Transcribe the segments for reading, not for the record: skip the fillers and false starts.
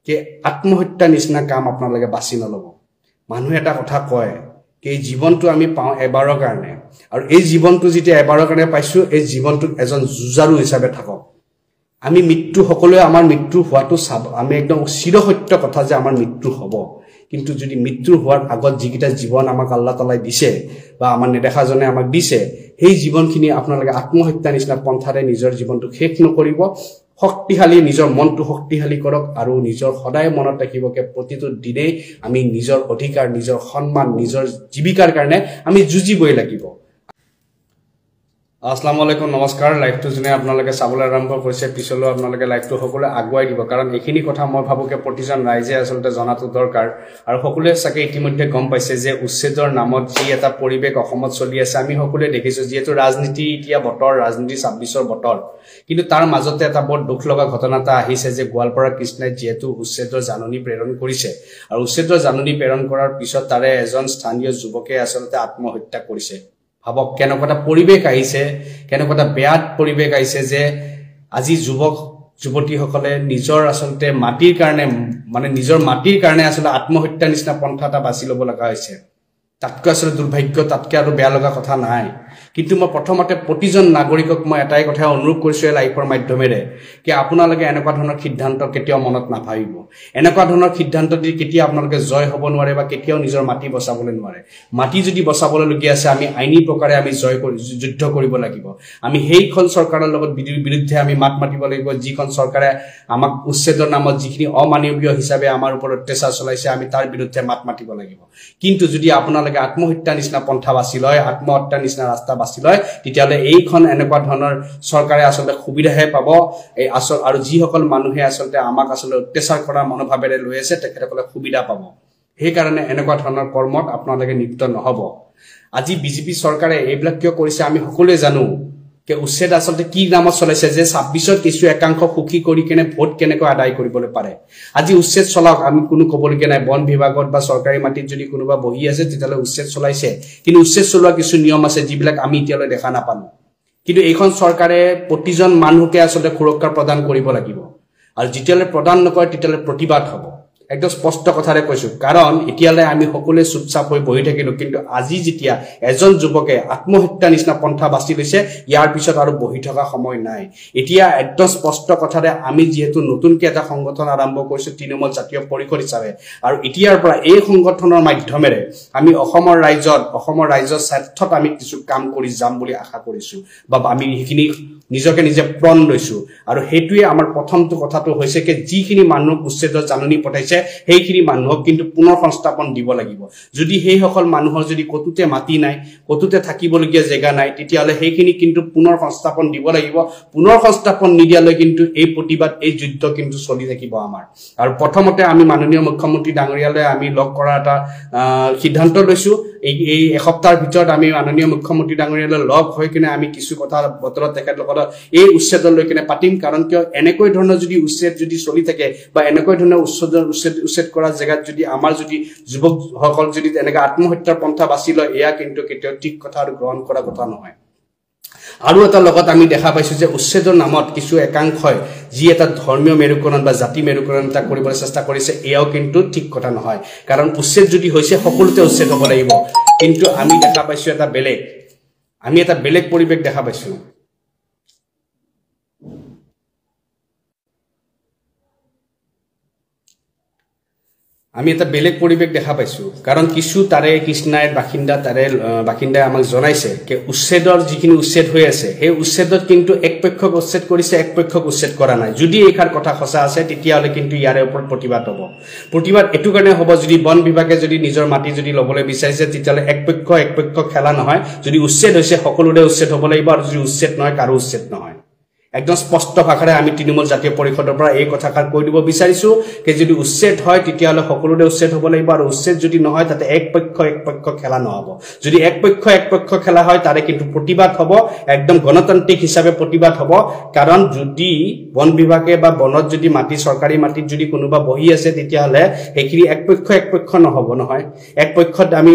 কে আত্মহত্যা নিচিনা কাম আপোনালোকে বাছি নলব মানুহে এটা কথা কয় কে জীৱনটো আমি পাওঁ এবাৰৰ কাৰণে আৰু এই জীৱনটো যেতিয়া এবাৰৰ কাৰণে পাইছো এই জীৱনটো এজন যুঁজাৰু হিচাপে থাকক আমি মৃত্যু সকলোৱে আমাৰ মৃত্যু হোৱাটো চাব আমি একদম চিৰসত্য কথা যে আমাৰ মৃত্যু হ'ব কিন্তু যদি মৃত্যু হোৱাৰ আগত যিকিটা জীৱন আমাক আল্লাহ তাআলাই দিছে বা আমাৰ নেদেখাজনে আমাক দিছে সেই জীৱনখিনি আপোনালোকে আত্মহত্যা নিচিনা পন্থাৰে নিজৰ জীৱনটো শেষ নকৰিব শক্তিশালী নিজৰ মনটো শক্তিশালী কৰক আৰু নিজৰ সদায় মনত ৰাখিবকে প্ৰতিটো দিনে আমি নিজৰ অধিকাৰ নিজৰ সন্মান নিজৰ জীৱিকাৰ কাৰণে আমি যুঁজিবই লাগিব আসসালামু আলাইকুম নমস্কাৰ লাইভটো জনে আপোনালোকে চাবলৈ আৰম্ভ কৰিছে পিছলৈ আপোনালোকে লাইভটো সকলোৱে আগুৱাই দিব কাৰণ এইখিনি কথা মই ভাবোকে প্ৰতিজন ৰাইজে আসলতে জনাটো দৰকাৰ আৰু সকলোৱে সাকে ইতিমধ্যে গম পাইছে যে উচ্ছেদৰ নামত যি এটা পৰিবেশ অসমত চলি আছে আমি সকলোৱে দেখিছো যেহেতু ৰাজনীতি ইতিয়া বতৰ ৰাজনীতি 26ৰ বতৰ কিন্তু তাৰ মাজতে এটা বৰ দুখ লগা ঘটনা এটা আহিছে যে গোৱালপাৰা কৃষ্ণই যেহেতু উচ্ছেদৰ জাননী প্ৰেৰণ কৰিছে আৰু উচ্ছেদৰ জাননী প্ৰেৰণ কৰাৰ পিছত তাৰে এজন স্থানীয় যুৱকে আসলতে আত্মহত্যা কৰিছে ভাবক কেনেকুৱা পৰিবেশ আহিছে কেনেকুৱা বেয়া পৰিবেশ আহিছে যে আজি যুৱক যুৱতীসকলে নিজৰ আসলতে মাটিৰ কাৰণে মানে নিজৰ মাটিৰ কাৰণে আসলে আত্মহত্যা নিচিনা পন্থা এটা বাছি ল'ব লগা হৈছে তাতকৈ আসলে দুৰ্ভাগ্য তাতকৈ আৰু বেয়া লগা কথা নাই কিন্তু মই প্ৰথমতে প্ৰতিজন নাগৰিকক মই এটাই কথা অনুৰোধ কৰিছো এই লাইভৰ মাধ্যমেৰে কি আপোনালোকে এনেকুৱা ধৰণৰ সিদ্ধান্ত কেতিয়াও মনত নাভাবিব এনেকুৱা ধৰণৰ সিদ্ধান্ত দি কেতিয়া আপোনালোকে জয় হ'ব নোৱাৰে বা কেতিয়াও নিজৰ মাটি বচাবলৈ নোৱাৰে মাটি যদি বচাবলৈ লগিয়া আছে আমি আইনী প্ৰকাৰে আমি জয় কৰি যুদ্ধ কৰিব লাগিব আমি হেইখন চৰকাৰৰ লগত বিৰুদ্ধে আমি মাত মাতিব লাগিব যিখন চৰকাৰে আমাক উচ্ছেদৰ নামত যিখিনি অমানৱীয় হিচাপে আমাৰ ওপৰত অত্যাচাৰ চলাইছে আমি তাৰ বিৰুদ্ধে মাত মাতিব লাগিব কিন্তু যদি আপোনালোকে আত্মহত্যা নিচিনা পন্থা বাছি লয় আত্মহত্যা নিচিনা ৰাস্তা বাছি লয় তেতিয়ালে এইখন এনেকুৱা ধৰণৰ চৰকাৰে আসলে সুবিধাহে পাব এই আসল আৰু যিসকল মানুহে আসলে আমাক আসলে অত্যাচাৰ কৰাৰ মনোভাৱেৰে লৈ আছে তেখেতসকলে সুবিধা পাব সেই কাৰণে এনেকুৱা ধৰণৰ কৰ্মত আপোনালোকে নিযুক্ত নহব আজি বিজেপি চৰকাৰে এইবিলাক কিয় কৰিছে আমি সকলোৱে জানো কে উচ্ছেদ আসলে কি নামত চলাইছে যে 26ৰ কিছু একাংশ সুখী কৰি কেনে ভোট কেনেকৈ আদায় কৰিবলৈ পাৰে আজি উচ্ছেদ চলাওক আমি কোনো কবলকে নাই বন বিভাগত বা চৰকাৰী মাটিত যদি কোনোবা বহি আছে তেতিয়ালে উচ্ছেদ চলাইছে কিন্তু উচ্ছেদ চলোৱা কিছু নিয়ম আছে যিবিলাক আমি এতিয়ালৈ দেখা নাপালো কিন্তু এইখন চৰকাৰে প্ৰতিজন মানুহকে আসলে সুৰক্ষা প্ৰদান কৰিব লাগিব আৰু যেতিয়ালে প্ৰদান নকৰে তেতিয়ালে প্ৰতিবাদ হ'ব একদম স্পষ্ট কথাৰে কৈছো কাৰণ এতিয়ালে আমি সকলোৱে চুপচাপ হৈ বহি থাকিলো কিন্তু আজি যেতিয়া এজন যুৱকে আত্মহত্যা নিচিনা পন্থা বাছি লৈছে ইয়াৰ পিছত আৰু বহি থকা সময় নাই এতিয়া একদম স্পষ্ট কথাৰে আমি যেহেতু নতুনকৈ এটা সংগঠন আৰম্ভ কৰিছো তৃণমূল জাতীয় পৰিষদ হিচাপে আৰু এতিয়াৰ পৰা এই সংগঠনৰ মাধ্যমেৰে আমি অসমৰ ৰাইজৰ স্বাৰ্থত আমি কিছু কাম কৰি যাম বুলি আশা কৰিছো বা আমি এইখিনি নিজকে নিজে প্रण লৈছো আৰু হেতুৱে আমাৰ প্ৰথমটো কথাটো হৈছে যে যিখিনি মানুহ উচ্ছেদৰ জাননী পঠাইছে সেইখিনি মানুহক কিন্তু পুনৰ সংস্থাপন দিব লাগিব যদি সেই সকল মানুহৰ যদি কতুতে মাটি নাই কতুতে থাকিবলগীয়া জায়গা নাই তেতিয়ালে সেইখিনি কিন্তু পুনৰ সংস্থাপন দিব লাগিব পুনৰ সংস্থাপন নিদিয়ালৈ কিন্তু এই প্ৰতিবাদ এই যুদ্ধ কিন্তু চলি থাকিব আমাৰ আৰু প্ৰথমতে আমি মাননীয় মুখ্যমন্ত্ৰী ডাঙৰীয়ালৈ আমি লগ কৰা এটা সিদ্ধান্ত লৈছো এই এসপ্তাহৰ ভিতৰত আমি মাননীয় মুখ্যমন্ত্ৰী ডাঙৰীয়ালৈ লগ হৈ কিনে আমি কিছু কথা বতৰত তেখেতসকলৰ এই উচ্ছেদৰ লৈ কিনে পাতিম কাৰণ কিয় এনেকৈ ধৰণৰ যদি উচ্ছেদ যদি চলি থাকে বা এনেকৈ ধৰণৰ উচ্ছেদ কৰা জায়গাত যদি আমাৰ যদি যুৱকসকল যদি এনেকৈ আত্মহত্যাৰ পন্থা বাছি লয় এয়া কিন্তু কেতিয়াও ঠিক কথা আৰু গ্ৰহণ কৰা কথা নহয় আৰু এটা লগত আমি দেখা পাইছো যে উচ্ছেদৰ নামত কিছু একাংশই যি এটা ধৰ্মীয় মেৰুকৰণ বা জাতি মেৰুকৰণ এটা কৰিবলৈ চেষ্টা কৰিছে এয়াও কিন্তু ঠিক কথা নহয় কাৰণ উচ্ছেদ যদি হৈছে সকলোতে উচ্ছেদ হ'ব লাগিব কিন্তু আমি দেখা পাইছো এটা বেলেগ পৰিবেশ দেখা পাইছো আমি এটা বেলেগ পৰিবেশ দেখা পাইছো কাৰণ কিছু তাৰে কৃষ্ণাইৰ বাসিন্দাই আমাক জনাইছে যে উচ্ছেদৰ যিখিনি উচ্ছেদ হৈ আছে সেই উচ্ছেদত কিন্তু একপক্ষক উচ্ছেদ কৰিছে একপক্ষক উচ্ছেদ কৰা নাই যদি এইখাৰ কথা সঁচা আছে তেতিয়ালে কিন্তু ইয়াৰে ওপৰত প্ৰতিবাদ হ'ব প্ৰতিবাদ এটু কাৰণে হ'ব যদি বন বিভাগে যদি নিজৰ মাটি যদি লবলৈ বিচাৰিছে তেতিয়ালে একপক্ষ খেলা নহয় যদি উচ্ছেদ হৈছে সকলোৰে উচ্ছেদ হ'ব লাগিব আৰু যদি উচ্ছেদ নহয় কাৰো উচ্ছেদ নহয় একদম স্পষ্ট ভাষাৰে আমি তৃণমূল জাতীয় পৰিষদৰ পৰা এই কথাষাৰ কৈ দিব বিচাৰিছো যে যদি উচ্ছেদ হয় তেতিয়ালে সকলোৰে উচ্ছেদ হ'ব লাগিব আৰু উচ্ছেদ যদি নহয় তাতে একপক্ষ খেলা নহব যদি একপক্ষ খেলা হয় তাৰে কিন্তু প্ৰতিবাদ হ'ব একদম গণতান্ত্ৰিক হিচাপে প্ৰতিবাদ হ'ব কাৰণ যদি বন বিভাগে বা বনত যদি মাটি চৰকাৰী মাটিত যদি কোনোবা বহি আছে তেতিয়ালে এইখিনি একপক্ষ নহব নহয় একপক্ষত আমি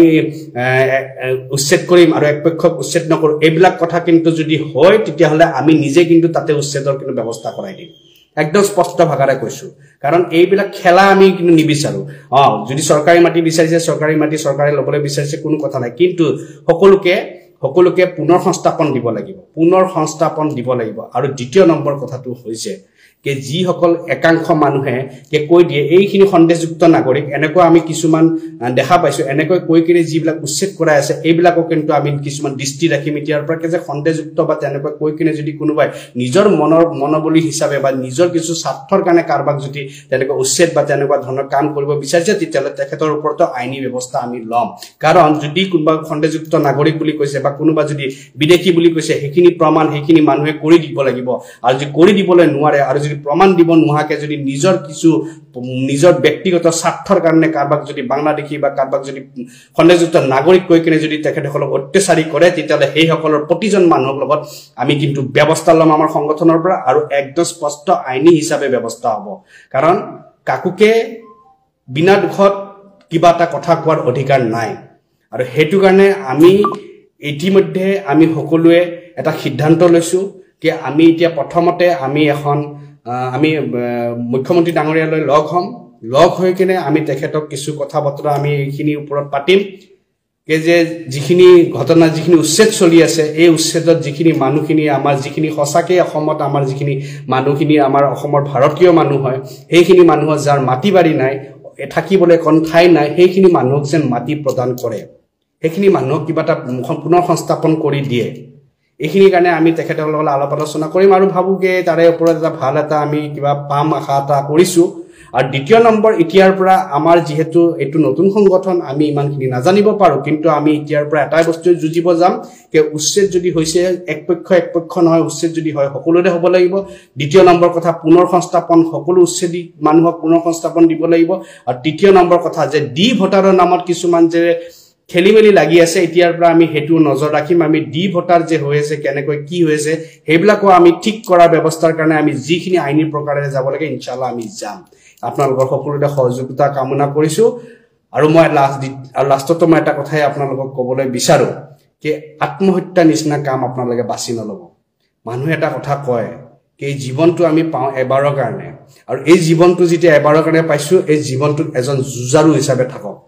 উচ্ছেদ কৰিম আৰু একপক্ষক উচ্ছেদ নকৰো এইবিলাক কথা কিন্তু যদি হয় তেতিয়ালে আমি নিজে কিন্তু উচ্ছেদৰ কিন্তু ব্যৱস্থা কৰাই দিম একদম স্পষ্ট ভাষাৰে কৈছো কাৰণ এইবিলাক খেলা আমি কিন্তু নিবিচাৰো যদি চৰকাৰী মাটি বিচাৰিছে চৰকাৰী মাটি চৰকাৰে লবলৈ বিচাৰিছে কোনো কথা নাই কিন্তু সকলোকে পুনৰ সংস্থাপন দিব লাগিব আৰু দ্বিতীয় নম্বৰ কথাটো হৈছে যে যিসকল একাংশ মানুহে কে কৈ দিয়ে এইখিনি সন্দেহযুক্ত নাগৰিক এনেকুৱা আমি কিছুমান দেখা পাইছো এনেকৈ কৈ কিনে যিবিলাক উচ্ছেদ কৰা আছে এইবিলাকক কিন্তু আমি কিছুমান দৃষ্টি ৰাখিম এতিয়াৰ পৰা যে সন্দেহযুক্ত বা তেনেকৈ কৈ কিনে যদি কোনোবাই নিজৰ মনোবলী হিচাপে বা নিজৰ কিছু স্বাৰ্থৰ কাৰণে কাৰবাক যদি তেনেকৈ উচ্ছেদ বা তেনেকুৱা ধৰণৰ কাম কৰিব বিচাৰিছে তেতিয়ালে তেখেতৰ ওপৰত আইনী ব্যৱস্থা আমি লম কাৰণ যদি কোনোবা সন্দেহযুক্ত নাগৰিক বুলি কৈছে বা কোনোবা যদি বিদেশী বুলি কৈছে সেইখিনি প্ৰমাণ সেইখিনি মানুহে কৰি দিব লাগিব আৰু যদি কৰি দিবলৈ নোৱাৰে আৰু যদি প্ৰমাণ দিব নোহাকে যদি নিজৰ ব্যক্তিগত স্বাৰ্থৰ কাৰণে কাৰবাক যদি বাংলাদেশী বা কাৰবাক যদি সন্দেহযুক্ত নাগৰিক কৈ কিনে যদি তেখেতসকলক অত্যাচাৰী কৰে তেতিয়ালে সেই সকলৰ প্ৰতিজন মানুহৰ লগত আমি কিন্তু ব্যৱস্থা লম আমাৰ সংগঠনৰ পৰা আৰু একদম স্পষ্ট আইনী হিচাপে ব্যৱস্থা হ'ব কাৰণ কাকুকে বিনা দুখত কিবা এটা কথা কোৱাৰ অধিকাৰ নাই আৰু হেতু কাৰণে আমি ইতিমধ্যে আমি সকলোৱে এটা সিদ্ধান্ত লৈছো যে আমি এতিয়া প্ৰথমতে আমি আমি মুখ্যমন্ত্ৰী ডাঙৰীয়ালৈ লগ হৈ কিনে আমি তেখেতক কিছু কথা বতৰা আমি এইখিনি ওপৰত পাতিম যে যিখিনি ঘটনা যিখিনি উচ্ছেদ চলি আছে এই উচ্ছেদত যিখিনি মানুহখিনি আমাৰ যিখিনি সঁচাকে অসমত আমাৰ যিখিনি মানুহখিনি আমাৰ অসমৰ ভাৰতীয় মানুহ হয় সেইখিনি মানুহৰ যাৰ মাটি বাৰী নাই থাকিবলৈ কোন ঠাই নাই সেইখিনি মানুহক যেন মাটি প্ৰদান কৰে সেইখিনি মানুহক কিবা এটা পুনৰ সংস্থাপন কৰি দিয়ে এইখিনি কাৰণে আমি তেখেতসকলৰ লগত আলাপ আলোচনা কৰিম আৰু ভাবুকে তাৰে ওপৰত এটা ভাল এটা আমি কিবা পাম আশা এটা কৰিছো আৰু দ্বিতীয় নম্বৰ এতিয়াৰ পৰা আমাৰ যেহেতু এটো নতুন সংগঠন আমি ইমানখিনি নাজানিব পাৰো কিন্তু আমি এতিয়াৰ পৰা এটা বস্তু যুজিব যাম যে উচ্ছেদ যদি হৈছে এক পক্ষ নহয় উচ্ছেদ যদি হয় সকলোৰে হ'ব লাগিব দ্বিতীয় নম্বৰ কথা পুনৰ সংস্থাপন সকলো উচ্ছেদি মানুহক পুনৰ সংস্থাপন দিব লাগিব আৰু তৃতীয় নম্বৰ কথা যে ডি ভোটাৰৰ নামত কিছুমান যে খেলিমেলি লাগি আছে এতিয়াৰ পৰা আমি হেতু নজৰ ৰাখিম আমি ডি ভোটাৰ যে হৈ আছে কেনেকৈ কি হৈছে হেবিলাকো আমি ঠিক কৰা ব্যৱস্থাৰ কাৰণে আমি যিখিনি আইনী প্ৰকাৰে যাব লাগে ইনশাআল্লাহ আমি যাম আপোনালোকৰ সকলোৰে সহযোগিতা কামনা কৰিছো আৰু মই লাষ্টত মই এটা কথাই আপোনালোকক ক'বলৈ বিচাৰো যে আত্মহত্যা নিচিনা কাম আপোনালোকে বাছি নলব মানুহে এটা কথা কয় যে এই জীৱনটো আমি পাওঁ এবাৰৰ কাৰণে আৰু এই জীৱনটো যেতিয়া এবাৰৰ কাৰণে পাইছো এই জীৱনটো এজন যুঁজাৰু হিচাপে থাকক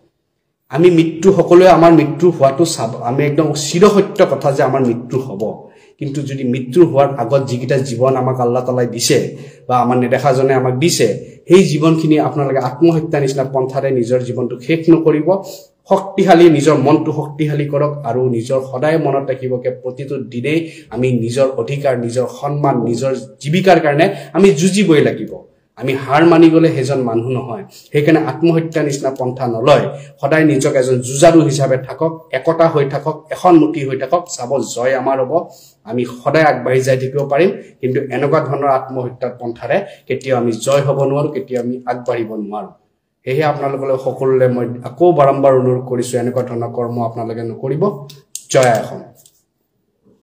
আমি মৃত্যু সকলোৱে আমাৰ মৃত্যু হোৱাটো চাব আমি একদম চিৰসত্য কথা যে আমাৰ মৃত্যু হ'ব কিন্তু যদি মৃত্যু হোৱাৰ আগত যিকিটা জীৱন আমাক আল্লাহ তাআলাই দিছে বা আমাৰ নেদেখাজনে আমাক দিছে সেই জীৱনখিনি আপোনালোকে আত্মহত্যা নিচিনা পন্থাৰে নিজৰ জীৱনটো শেষ নকৰিব শক্তিশালী নিজৰ মনটো শক্তিশালী কৰক আৰু নিজৰ সদায় মনত ৰাখিবকে প্ৰতিটো দিনে আমি নিজৰ অধিকাৰ নিজৰ সন্মান নিজৰ জীৱিকাৰ কাৰণে আমি যুঁজিবই লাগিব আমি হার মানি গলে হেজন মানুহ নহয় হেকানে আত্মহত্যা নিচিনা পন্থা নলয় সদায় নিজক এজন যুঁজাৰু হিচাপে থাকক একতা হৈ থাকক এখন মুঠি হৈ থাকক চাব জয় আমাৰ হ'ব আমি সদায় আগবাঢ়ি যাই থাকিব পাৰিম কিন্তু এনেকুৱা ধৰণৰ আত্মহত্যাৰ পন্থাৰে কেতিয়া আমি জয় হ'ব নোৱাৰো কেতিয়া আমি আগবাঢ়িব নোৱাৰো হেহে আপোনালোকলৈ সকলোলে মই আকৌ বাৰম্বাৰ অনুৰোধ কৰিছো এনেকুৱা ধৰণৰ কৰ্ম আপোনালোকে নকৰিব জয় অসম